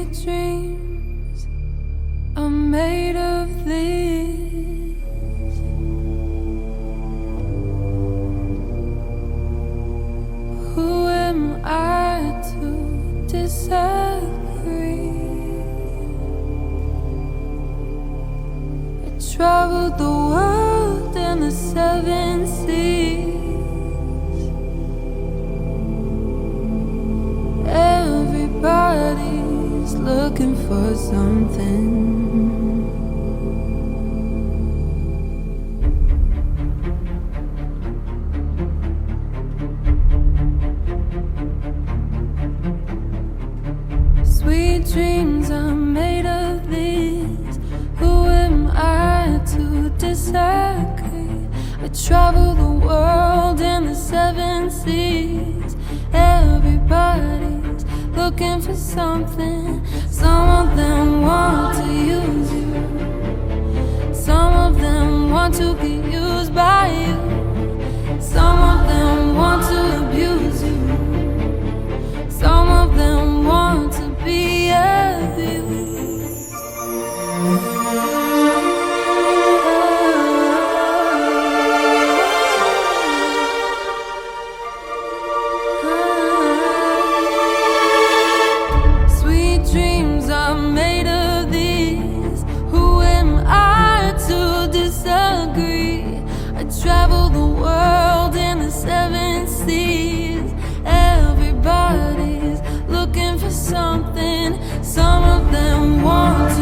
Sweet dreams are made of this. Who am I to disagree? I traveled the world and the seven seas. Everybody's looking for something. Sweet dreams are made of these. Who am I to disagree? I travel the world and the seven seas. Everybody's looking for something. Some of them want to use you. Some of them want to be used by you. Some of them want to abuse you. Some of them want to be abused. Sweet dreams are made of these. Who am I to disagree? I travel the world in the seven seas. Everybody's looking for something. Some of them want